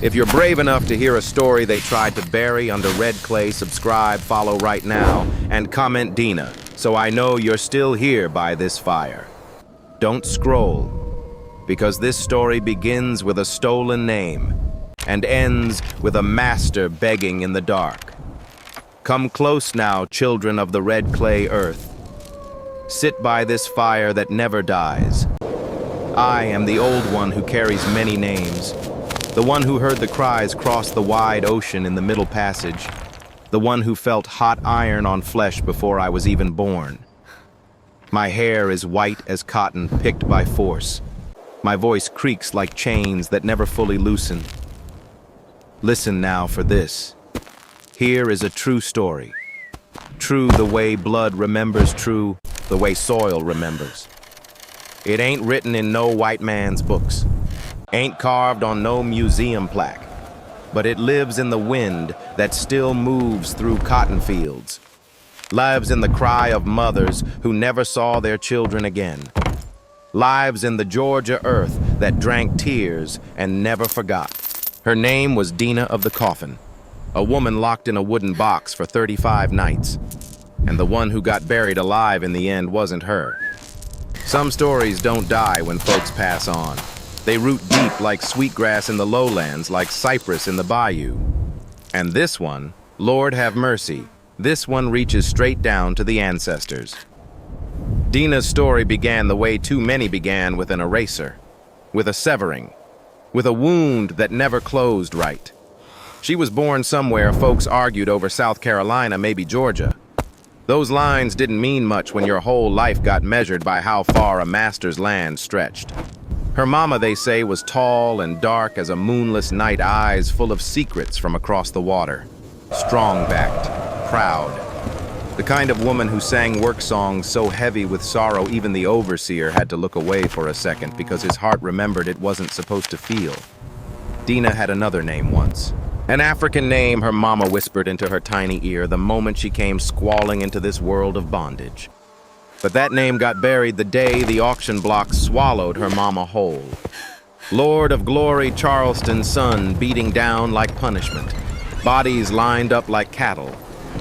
If you're brave enough to hear a story they tried to bury under red clay, subscribe, follow right now, and comment Dina, so I know you're still here by this fire. Don't scroll, because this story begins with a stolen name and ends with a master begging in the dark. Come close now, children of the red clay earth. Sit by this fire that never dies. I am the old one who carries many names. The one who heard the cries cross the wide ocean in the middle passage. The one who felt hot iron on flesh before I was even born. My hair is white as cotton picked by force. My voice creaks like chains that never fully loosen. Listen now for this. Here is a true story. True the way blood remembers true, the way soil remembers. It ain't written in no white man's books. Ain't carved on no museum plaque, but it lives in the wind that still moves through cotton fields. Lives in the cry of mothers who never saw their children again. Lives in the Georgia earth that drank tears and never forgot. Her name was Dina of the Coffin, a woman locked in a wooden box for 35 nights. And the one who got buried alive in the end wasn't her. Some stories don't die when folks pass on. They root deep like sweetgrass in the lowlands, like cypress in the bayou. And this one, Lord have mercy, this one reaches straight down to the ancestors. Dina's story began the way too many began, with an eraser, with a severing, with a wound that never closed right. She was born somewhere folks argued over South Carolina, maybe Georgia. Those lines didn't mean much when your whole life got measured by how far a master's land stretched. Her mama, they say, was tall and dark as a moonless night, eyes full of secrets from across the water. Strong-backed, proud. The kind of woman who sang work songs so heavy with sorrow even the overseer had to look away for a second because his heart remembered it wasn't supposed to feel. Dina had another name once. An African name her mama whispered into her tiny ear the moment she came squalling into this world of bondage. But that name got buried the day the auction block swallowed her mama whole. Lord of Glory Charleston's son beating down like punishment. Bodies lined up like cattle.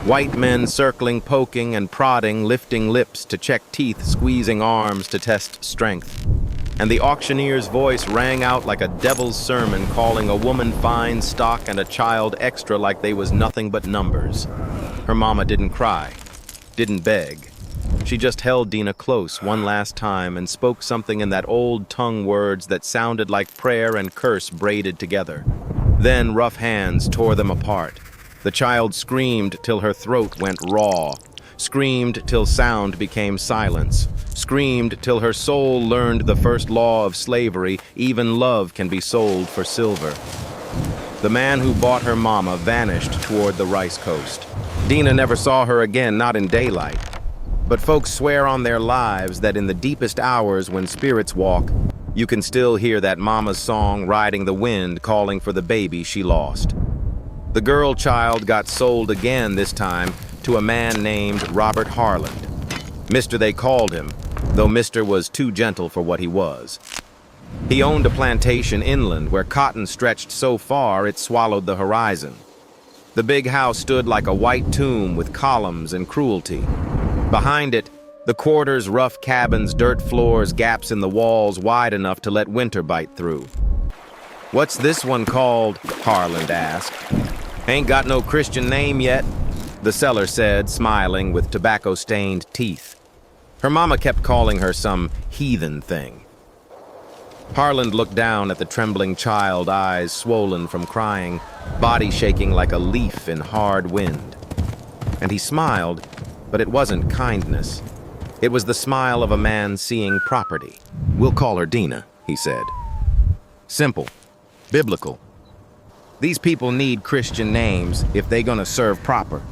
White men circling, poking and prodding, lifting lips to check teeth, squeezing arms to test strength. And the auctioneer's voice rang out like a devil's sermon, calling a woman fine stock and a child extra like they was nothing but numbers. Her mama didn't cry, didn't beg. She just held Dina close one last time and spoke something in that old tongue words that sounded like prayer and curse braided together. Then rough hands tore them apart. The child screamed till her throat went raw, screamed till sound became silence, screamed till her soul learned the first law of slavery: even love can be sold for silver. The man who bought her mama vanished toward the rice coast. Dina never saw her again, not in daylight. But folks swear on their lives that in the deepest hours when spirits walk, you can still hear that mama's song riding the wind, calling for the baby she lost. The girl child got sold again, this time to a man named Robert Harland. Mr. they called him, though Mr. was too gentle for what he was. He owned a plantation inland where cotton stretched so far it swallowed the horizon. The big house stood like a white tomb with columns and cruelty. Behind it, the quarters, rough cabins, dirt floors, gaps in the walls wide enough to let winter bite through. "What's this one called?" Harland asked. "Ain't got no Christian name yet," the seller said, smiling with tobacco-stained teeth. Her mama kept calling her some heathen thing. Harland looked down at the trembling child, eyes swollen from crying, body shaking like a leaf in hard wind. And he smiled, but it wasn't kindness. It was the smile of a man seeing property. "We'll call her Dina," he said. Simple. Biblical. These people need Christian names if they gonna serve proper.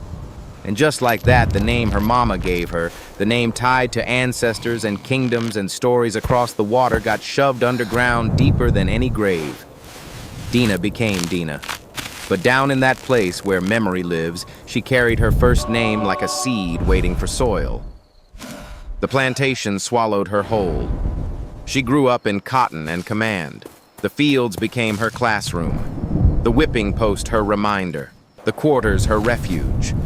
And just like that, the name her mama gave her, the name tied to ancestors and kingdoms and stories across the water, got shoved underground deeper than any grave. Dina became Dina. But down in that place where memory lives, she carried her first name like a seed waiting for soil. The plantation swallowed her whole. She grew up in cotton and command. The fields became her classroom. The whipping post her reminder, the quarters her refuge.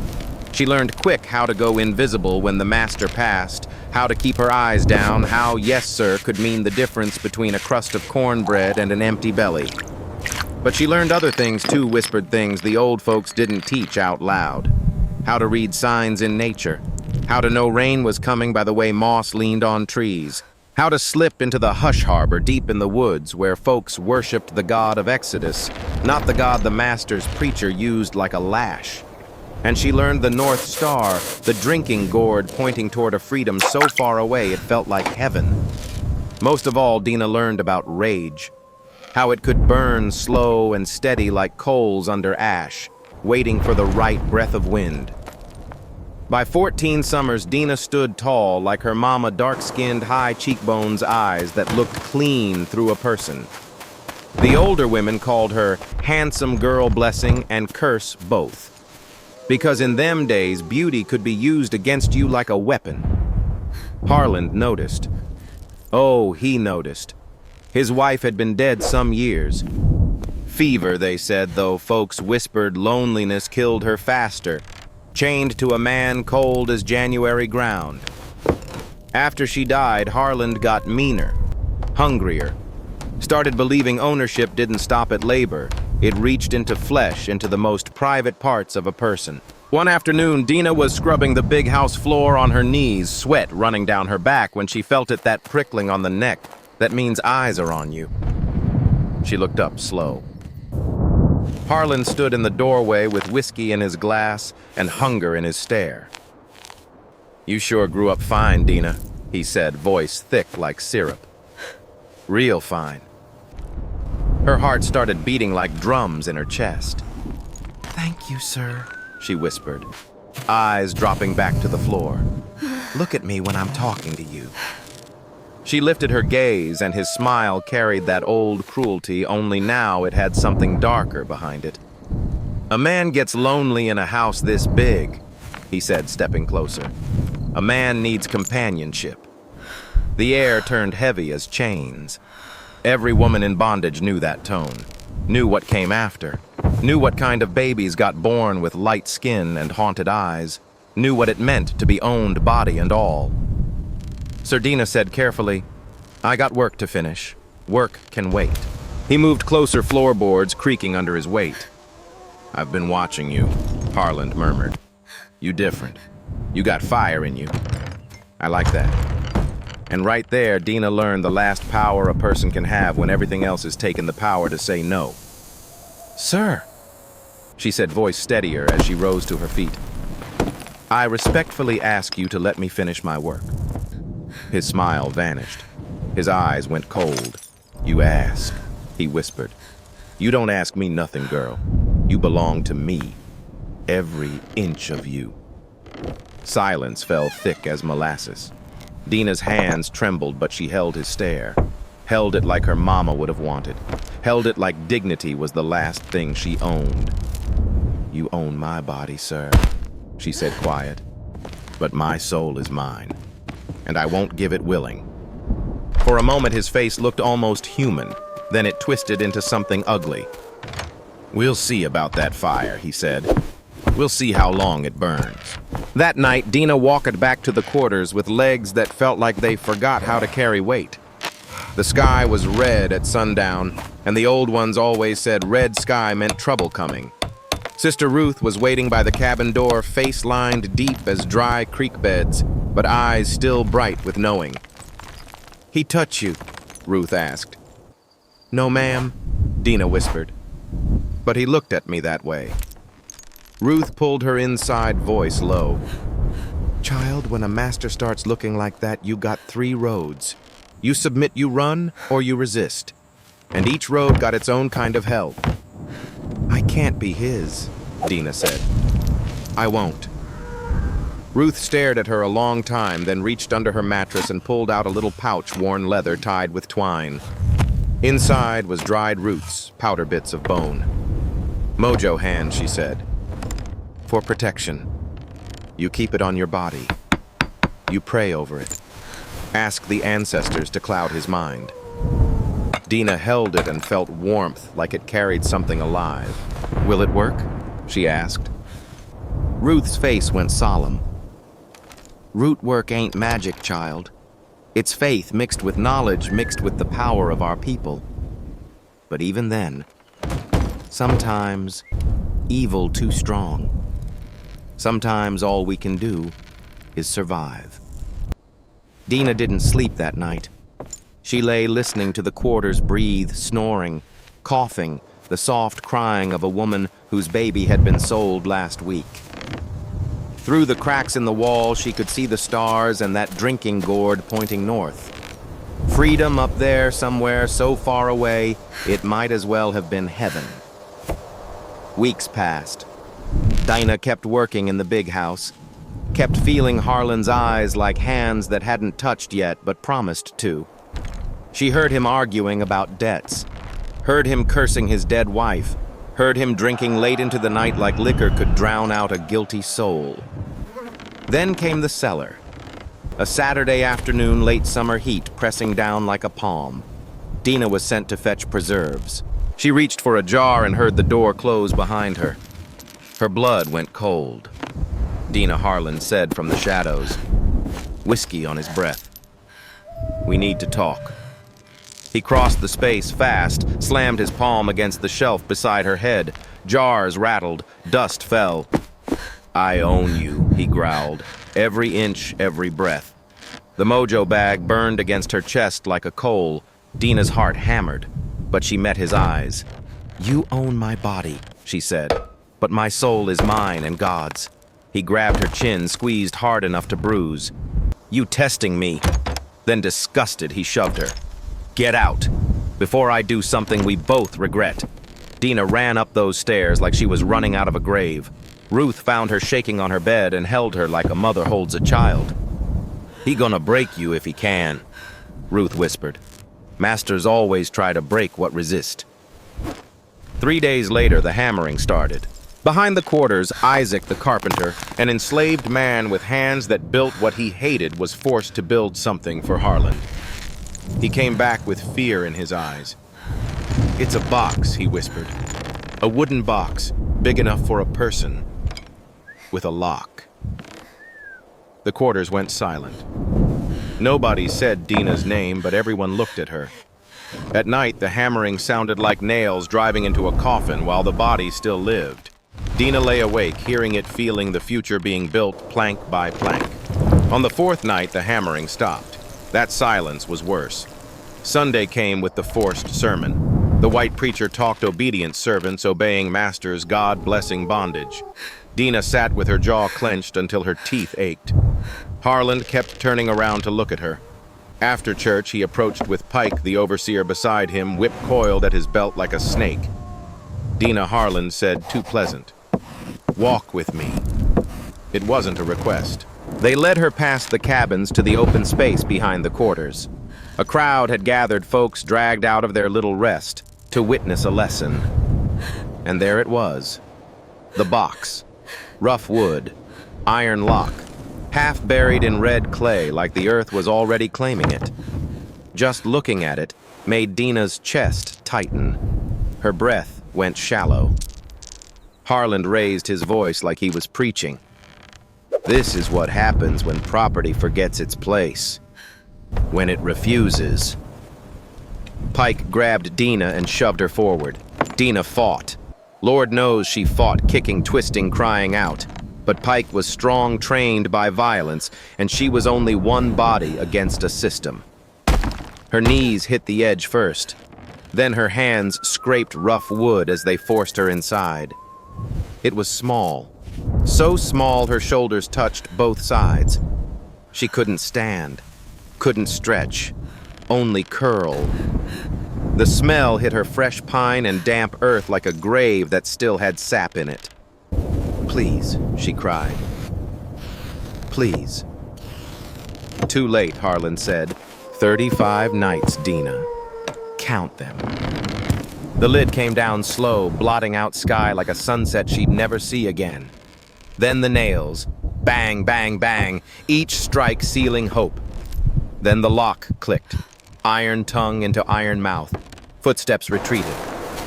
She learned quick how to go invisible when the master passed, how to keep her eyes down, how "yes, sir" could mean the difference between a crust of cornbread and an empty belly. But she learned other things too, whispered things the old folks didn't teach out loud. How to read signs in nature, how to know rain was coming by the way moss leaned on trees, how to slip into the hush harbor deep in the woods where folks worshipped the god of Exodus, not the god the master's preacher used like a lash. And she learned the North Star, the drinking gourd pointing toward a freedom so far away it felt like heaven. Most of all, Dina learned about rage, how it could burn slow and steady like coals under ash, waiting for the right breath of wind. By 14 summers, Dina stood tall like her mama, dark-skinned, high cheekbones eyes that looked clean through a person. The older women called her handsome girl blessing and curse both. Because in them days, beauty could be used against you like a weapon. Harland noticed. Oh, he noticed. His wife had been dead some years. Fever, they said, though folks whispered loneliness killed her faster, chained to a man cold as January ground. After she died, Harland got meaner, hungrier, started believing ownership didn't stop at labor. It reached into flesh, into the most private parts of a person. One afternoon, Dina was scrubbing the big house floor on her knees, sweat running down her back when she felt that prickling on the neck. That means eyes are on you. She looked up slow. Harland stood in the doorway with whiskey in his glass and hunger in his stare. "You sure grew up fine, Dina," he said, voice thick like syrup. "Real fine." Her heart started beating like drums in her chest. "Thank you, sir," she whispered, eyes dropping back to the floor. "Look at me when I'm talking to you." She lifted her gaze, and his smile carried that old cruelty, only now it had something darker behind it. "A man gets lonely in a house this big," he said, stepping closer. "A man needs companionship." The air turned heavy as chains. Every woman in bondage knew that tone, knew what came after, knew what kind of babies got born with light skin and haunted eyes, knew what it meant to be owned body and all. Sir Dina said carefully, "I got work to finish. Work can wait." He moved closer, floorboards creaking under his weight. "I've been watching you," Harland murmured. "You different. You got fire in you. I like that." And right there, Dina learned the last power a person can have when everything else has taken the power to say no. "Sir," she said, voice steadier as she rose to her feet. "I respectfully ask you to let me finish my work." His smile vanished. His eyes went cold. "You ask," he whispered. "You don't ask me nothing, girl. You belong to me. Every inch of you." Silence fell thick as molasses. Dina's hands trembled, but she held his stare. Held it like her mama would have wanted. Held it like dignity was the last thing she owned. "You own my body, sir," she said quiet. "But my soul is mine, and I won't give it willing." For a moment his face looked almost human, then it twisted into something ugly. "We'll see about that fire," he said. "We'll see how long it burns." That night, Dina walked back to the quarters with legs that felt like they forgot how to carry weight. The sky was red at sundown, and the old ones always said red sky meant trouble coming. Sister Ruth was waiting by the cabin door, face lined deep as dry creek beds, but eyes still bright with knowing. "He touch you?" Ruth asked. "No, ma'am," Dina whispered. "But he looked at me that way." Ruth pulled her inside voice low. "Child, when a master starts looking like that, you got 3 roads. You submit, you run, or you resist. And each road got its own kind of hell." "I can't be his," Dina said. "I won't." Ruth stared at her a long time, then reached under her mattress and pulled out a little pouch, worn leather tied with twine. Inside was dried roots, powder bits of bone. "Mojo hand," she said. "For protection. You keep it on your body. You pray over it. Ask the ancestors to cloud his mind." Dina held it and felt warmth like it carried something alive. "Will it work?" she asked. Ruth's face went solemn. "Root work ain't magic, child. It's faith mixed with knowledge, mixed with the power of our people. But even then, sometimes evil too strong. Sometimes all we can do is survive." Dina didn't sleep that night. She lay listening to the quarters breathe, snoring, coughing, the soft crying of a woman whose baby had been sold last week. Through the cracks in the wall, she could see the stars and that drinking gourd pointing north. Freedom up there somewhere so far away, it might as well have been heaven. Weeks passed. Dina kept working in the big house, kept feeling Harlan's eyes like hands that hadn't touched yet but promised to. She heard him arguing about debts, heard him cursing his dead wife, heard him drinking late into the night like liquor could drown out a guilty soul. Then came the cellar. A Saturday afternoon, late summer heat pressing down like a palm. Dina was sent to fetch preserves. She reached for a jar and heard the door close behind her. Her blood went cold. Dina Harlan said from the shadows, whiskey on his breath. "We need to talk." He crossed the space fast, slammed his palm against the shelf beside her head. Jars rattled, dust fell. "I own you," he growled, "every inch, every breath." The mojo bag burned against her chest like a coal. Dina's heart hammered, but she met his eyes. "You own my body," she said, "but my soul is mine and God's." He grabbed her chin, squeezed hard enough to bruise. "You testing me?" Then, disgusted, he shoved her. "Get out, before I do something we both regret." Dina ran up those stairs like she was running out of a grave. Ruth found her shaking on her bed and held her like a mother holds a child. "He gonna break you if he can," Ruth whispered. "Masters always try to break what resist." 3 days later, the hammering started. Behind the quarters, Isaac the carpenter, an enslaved man with hands that built what he hated, was forced to build something for Harlan. He came back with fear in his eyes. "It's a box," he whispered. "A wooden box, big enough for a person, with a lock." The quarters went silent. Nobody said Dina's name, but everyone looked at her. At night, the hammering sounded like nails driving into a coffin while the body still lived. Dina lay awake, hearing it, feeling the future being built plank by plank. On the 4th night, the hammering stopped. That silence was worse. Sunday came with the forced sermon. The white preacher talked obedient servants obeying masters, God-blessing bondage. Dina sat with her jaw clenched until her teeth ached. Harlan kept turning around to look at her. After church, he approached with Pike, the overseer beside him, whip coiled at his belt like a snake. Dina Harlan said, too pleasant, "Walk with me." It wasn't a request. They led her past the cabins to the open space behind the quarters. A crowd had gathered, folks dragged out of their little rest to witness a lesson. And there it was. The box. Rough wood. Iron lock. Half buried in red clay like the earth was already claiming it. Just looking at it made Dina's chest tighten. Her breath went shallow. Harlan raised his voice like he was preaching. "This is what happens when property forgets its place. When it refuses." Pike grabbed Dina and shoved her forward. Dina fought. Lord knows she fought, kicking, twisting, crying out. But Pike was strong, trained by violence, and she was only one body against a system. Her knees hit the edge first. Then her hands scraped rough wood as they forced her inside. It was small. So small her shoulders touched both sides. She couldn't stand, couldn't stretch, only curl. The smell hit her fresh pine and damp earth like a grave that still had sap in it. "Please," she cried. "Please." Too late, Harlan said. 35 nights, Dina. Count them. The lid came down slow, blotting out sky like a sunset she'd never see again. Then the nails. Bang, bang, bang, each strike sealing hope. Then the lock clicked. Iron tongue into iron mouth. Footsteps retreated.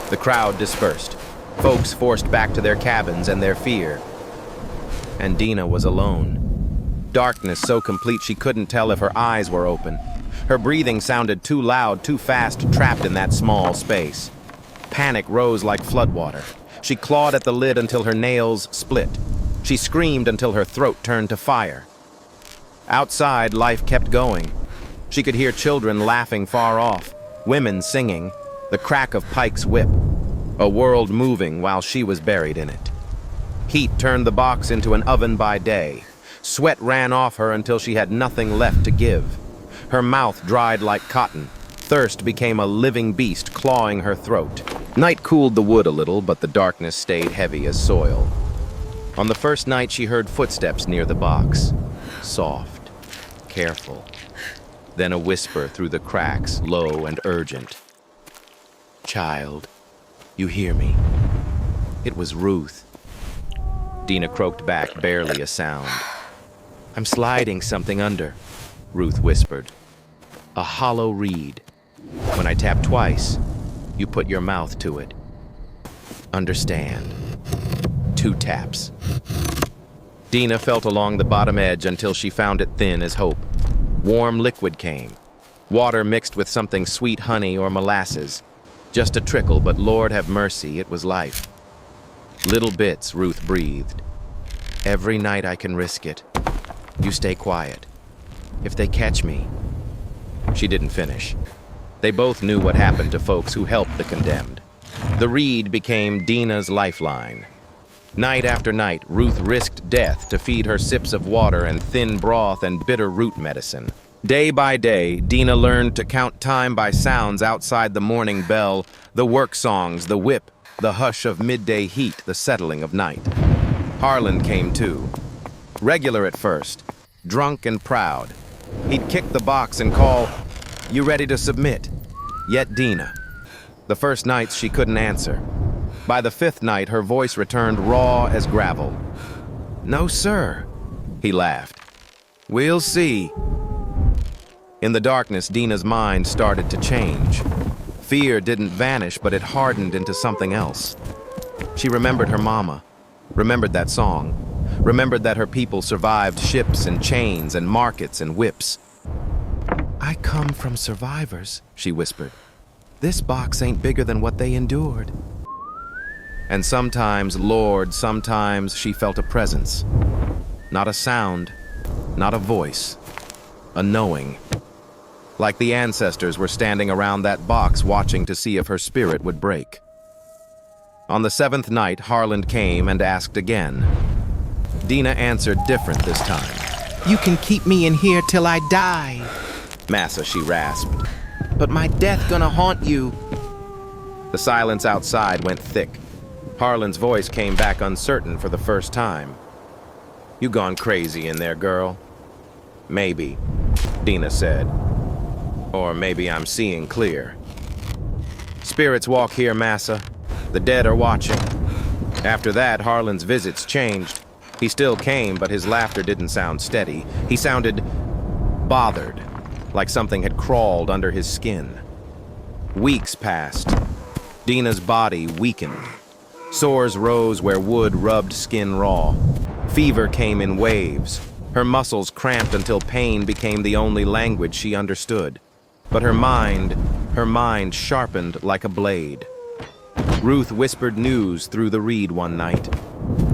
The crowd dispersed. Folks forced back to their cabins and their fear. And Dina was alone. Darkness so complete she couldn't tell if her eyes were open. Her breathing sounded too loud, too fast, trapped in that small space. Panic rose like floodwater. She clawed at the lid until her nails split. She screamed until her throat turned to fire. Outside, life kept going. She could hear children laughing far off, women singing, the crack of Pike's whip, a world moving while she was buried in it. Heat turned the box into an oven by day. Sweat ran off her until she had nothing left to give. Her mouth dried like cotton. Thirst became a living beast clawing her throat. Night cooled the wood a little, but the darkness stayed heavy as soil. On the first night, she heard footsteps near the box. Soft, careful. Then a whisper through the cracks, low and urgent. "Child, you hear me?" It was Ruth. Dina croaked back, barely a sound. "I'm sliding something under," Ruth whispered. "A hollow reed. When I tap twice, you put your mouth to it. Understand?" 2 taps. Dina felt along the bottom edge until she found it thin as hope. Warm liquid came. Water mixed with something sweet honey or molasses. Just a trickle, but Lord have mercy, it was life. Little bits, Ruth breathed. "Every night I can risk it. You stay quiet. If they catch me..." She didn't finish. They both knew what happened to folks who helped the condemned. The reed became Dina's lifeline. Night after night, Ruth risked death to feed her sips of water and thin broth and bitter root medicine. Day by day, Dina learned to count time by sounds outside the morning bell, the work songs, the whip, the hush of midday heat, the settling of night. Harlan came too. Regular at first, drunk and proud. He'd kick the box and call, "You ready to submit?" Yet Dina. The first nights she couldn't answer. By the 5th night, her voice returned raw as gravel. "No, sir," he laughed. "We'll see." In the darkness, Dina's mind started to change. Fear didn't vanish, but it hardened into something else. She remembered her mama, remembered that song, remembered that her people survived ships and chains and markets and whips. "I come from survivors," she whispered. "This box ain't bigger than what they endured." And sometimes, Lord, sometimes she felt a presence. Not a sound, not a voice, a knowing. Like the ancestors were standing around that box watching to see if her spirit would break. On the 7th night, Harlan came and asked again. Dina answered different this time. "You can keep me in here till I die." "Massa," she rasped. "But my death gonna haunt you." The silence outside went thick. Harlan's voice came back uncertain for the first time. "You gone crazy in there, girl?" "Maybe," Dina said. "Or maybe I'm seeing clear." "Spirits walk here, massa. The dead are watching." After that, Harlan's visits changed. He still came, but his laughter didn't sound steady. He sounded bothered, like something had crawled under his skin. Weeks passed. Dina's body weakened. Sores rose where wood rubbed skin raw. Fever came in waves. Her muscles cramped until pain became the only language she understood. But her mind sharpened like a blade. Ruth whispered news through the reed one night.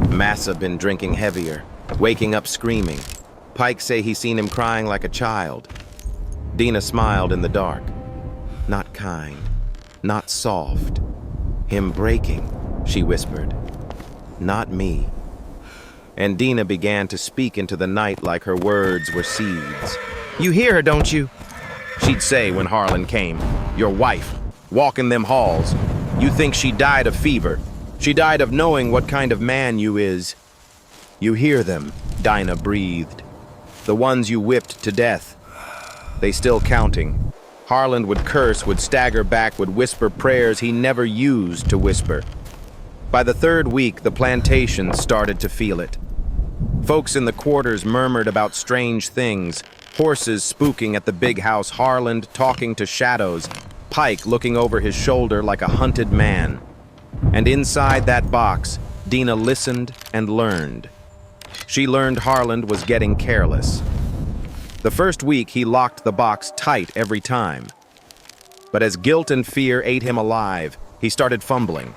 Massa been drinking heavier, waking up screaming. Pike say he seen him crying like a child. Dina smiled in the dark. Not kind, not soft. Him breaking, she whispered. Not me. And Dina began to speak into the night like her words were seeds. "You hear her, don't you?" she'd say when Harlan came. "Your wife, walking them halls. You think she died of fever. She died of knowing what kind of man you is." "You hear them," Dina breathed. "The ones you whipped to death. They still counting." Harlan would curse, would stagger back, would whisper prayers he never used to whisper. By the 3rd week, the plantation started to feel it. Folks in the quarters murmured about strange things, horses spooking at the big house, Harlan talking to shadows. Pike looking over his shoulder like a hunted man. And inside that box, Dina listened and learned. She learned Harland was getting careless. The first week, he locked the box tight every time. But as guilt and fear ate him alive, he started fumbling.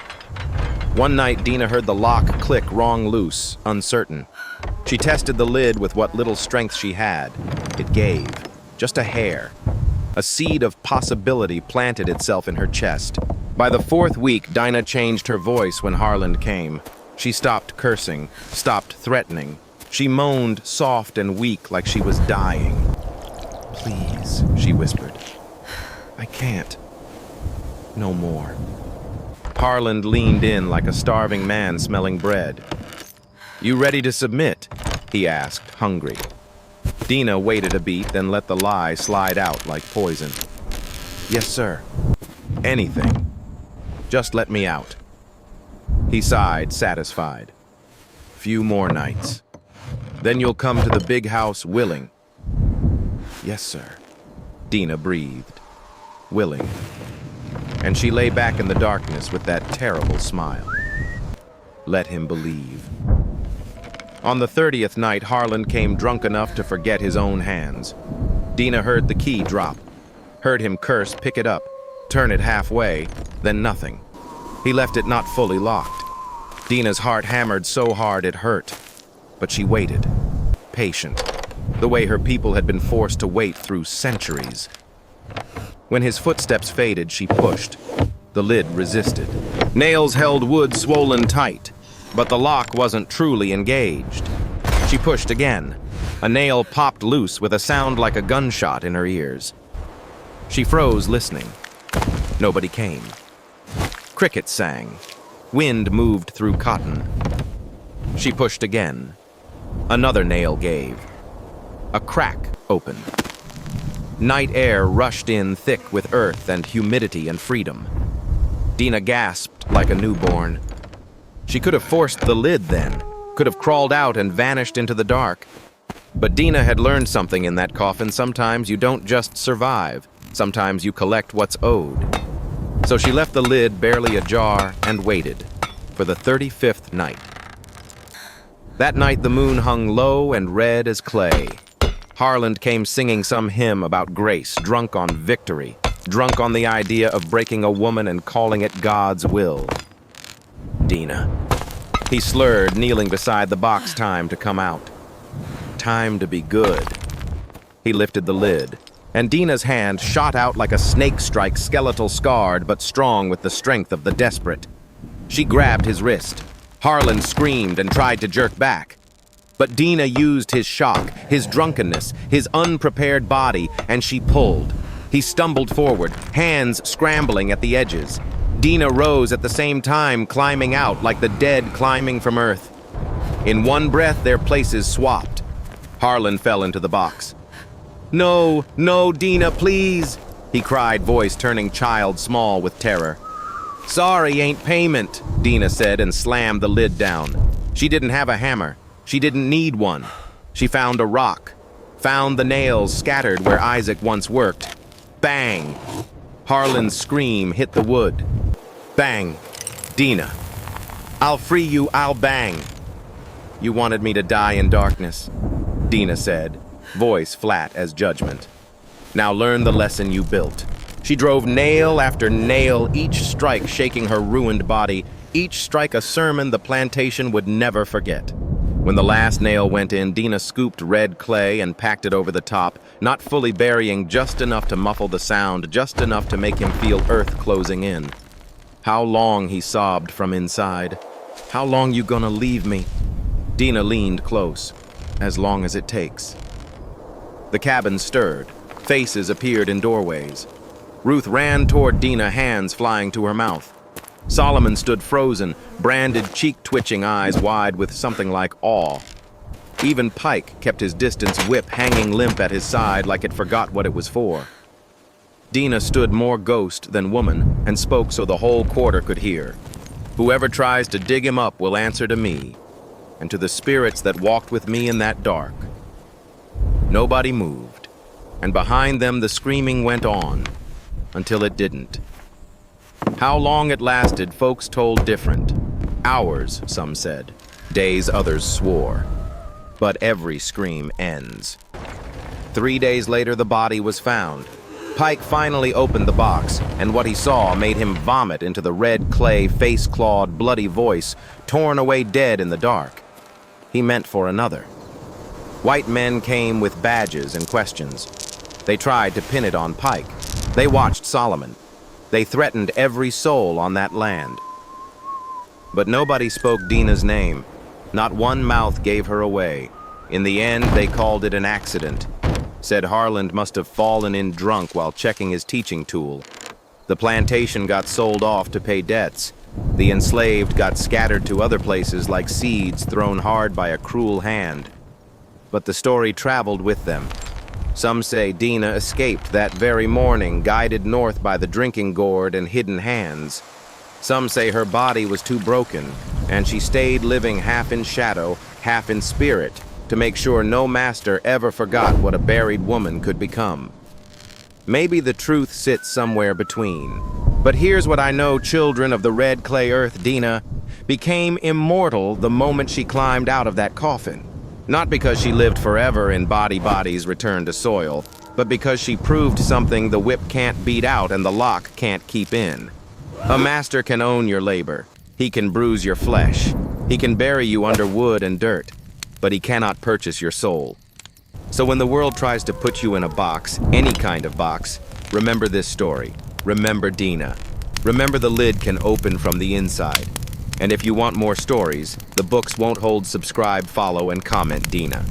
One night, Dina heard the lock click wrong loose, uncertain. She tested the lid with what little strength she had. It gave, just a hair. A seed of possibility planted itself in her chest. By the fourth week, Dina changed her voice when Harland came. She stopped cursing, stopped threatening. She moaned soft and weak like she was dying. "Please," she whispered. "I can't. No more." Harland leaned in like a starving man smelling bread. "You ready to submit?" he asked, hungry. Dina waited a beat, then let the lie slide out like poison. "Yes, sir. Anything. Just let me out." He sighed, satisfied. "Few more nights. Then you'll come to the big house willing." "Yes, sir," Dina breathed. Willing. And she lay back in the darkness with that terrible smile. Let him believe. On the 30th night, Harland came drunk enough to forget his own hands. Dina heard the key drop, heard him curse, pick it up, turn it halfway, then nothing. He left it not fully locked. Dina's heart hammered so hard it hurt. But she waited, patient, the way her people had been forced to wait through centuries. When his footsteps faded, she pushed. The lid resisted. Nails held wood swollen tight, but the lock wasn't truly engaged. She pushed again. A nail popped loose with a sound like a gunshot in her ears. She froze, listening. Nobody came. Crickets sang. Wind moved through cotton. She pushed again. Another nail gave. A crack opened. Night air rushed in thick with earth and humidity and freedom. Dina gasped like a newborn. She could have forced the lid then, could have crawled out and vanished into the dark. But Dina had learned something in that coffin. Sometimes you don't just survive. Sometimes you collect what's owed. So she left the lid barely ajar and waited for the 35th night. That night the moon hung low and red as clay. Harland came singing some hymn about grace, drunk on victory, drunk on the idea of breaking a woman and calling it God's will. Dina. He slurred, kneeling beside the box. Time to come out. Time to be good. He lifted the lid, and Dina's hand shot out like a snake strike, skeletal scarred but strong with the strength of the desperate. She grabbed his wrist. Harland screamed and tried to jerk back. But Dina used his shock, his drunkenness, his unprepared body, and she pulled. He stumbled forward, hands scrambling at the edges. Dina rose at the same time, climbing out like the dead climbing from earth. In one breath, their places swapped. Harland fell into the box. "No, no, Dina, please," he cried, voice turning child small with terror. "Sorry ain't payment," Dina said and slammed the lid down. She didn't have a hammer. She didn't need one. She found a rock, found the nails scattered where Isaac once worked. Bang! Harland's scream hit the wood. Bang! Dina. "I'll free you, I'll bang." "You wanted me to die in darkness," Dina said, voice flat as judgment. "Now learn the lesson you built." She drove nail after nail, each strike shaking her ruined body, each strike a sermon the plantation would never forget. When the last nail went in, Dina scooped red clay and packed it over the top, not fully burying, just enough to muffle the sound, just enough to make him feel earth closing in. "How long," he sobbed from inside. "How long you gonna leave me?" Dina leaned close. "As long as it takes." The cabin stirred. Faces appeared in doorways. Ruth ran toward Dina, hands flying to her mouth. Solomon stood frozen, branded, cheek-twitching eyes wide with something like awe. Even Pike kept his distance, whip hanging limp at his side like it forgot what it was for. Dina stood more ghost than woman and spoke so the whole quarter could hear. "Whoever tries to dig him up will answer to me, and to the spirits that walked with me in that dark." Nobody moved, and behind them the screaming went on. until it didn't. How long it lasted, folks told different. Hours, some said. Days, others swore. But every scream ends. 3 days later, the body was found. Pike finally opened the box, and what he saw made him vomit into the red clay, face-clawed, bloody voice, torn away dead in the dark. He meant for another. White men came with badges and questions. They tried to pin it on Pike. They watched Solomon. They threatened every soul on that land. But nobody spoke Dina's name. Not one mouth gave her away. In the end, they called it an accident. Said Harland must have fallen in drunk while checking his teaching tool. The plantation got sold off to pay debts. The enslaved got scattered to other places like seeds thrown hard by a cruel hand. But the story traveled with them. Some say Dina escaped that very morning, guided north by the drinking gourd and hidden hands. Some say her body was too broken, and she stayed living half in shadow, half in spirit, to make sure no master ever forgot what a buried woman could become. Maybe the truth sits somewhere between. But here's what I know: children of the red clay earth, Dina became immortal the moment she climbed out of that coffin. Not because she lived forever in bodies returned to soil, but because she proved something the whip can't beat out and the lock can't keep in. A master can own your labor. He can bruise your flesh. He can bury you under wood and dirt, but he cannot purchase your soul. So when the world tries to put you in a box, any kind of box, remember this story. Remember Dina. Remember the lid can open from the inside. And if you want more stories, the books won't hold. Subscribe, follow, and comment Dina.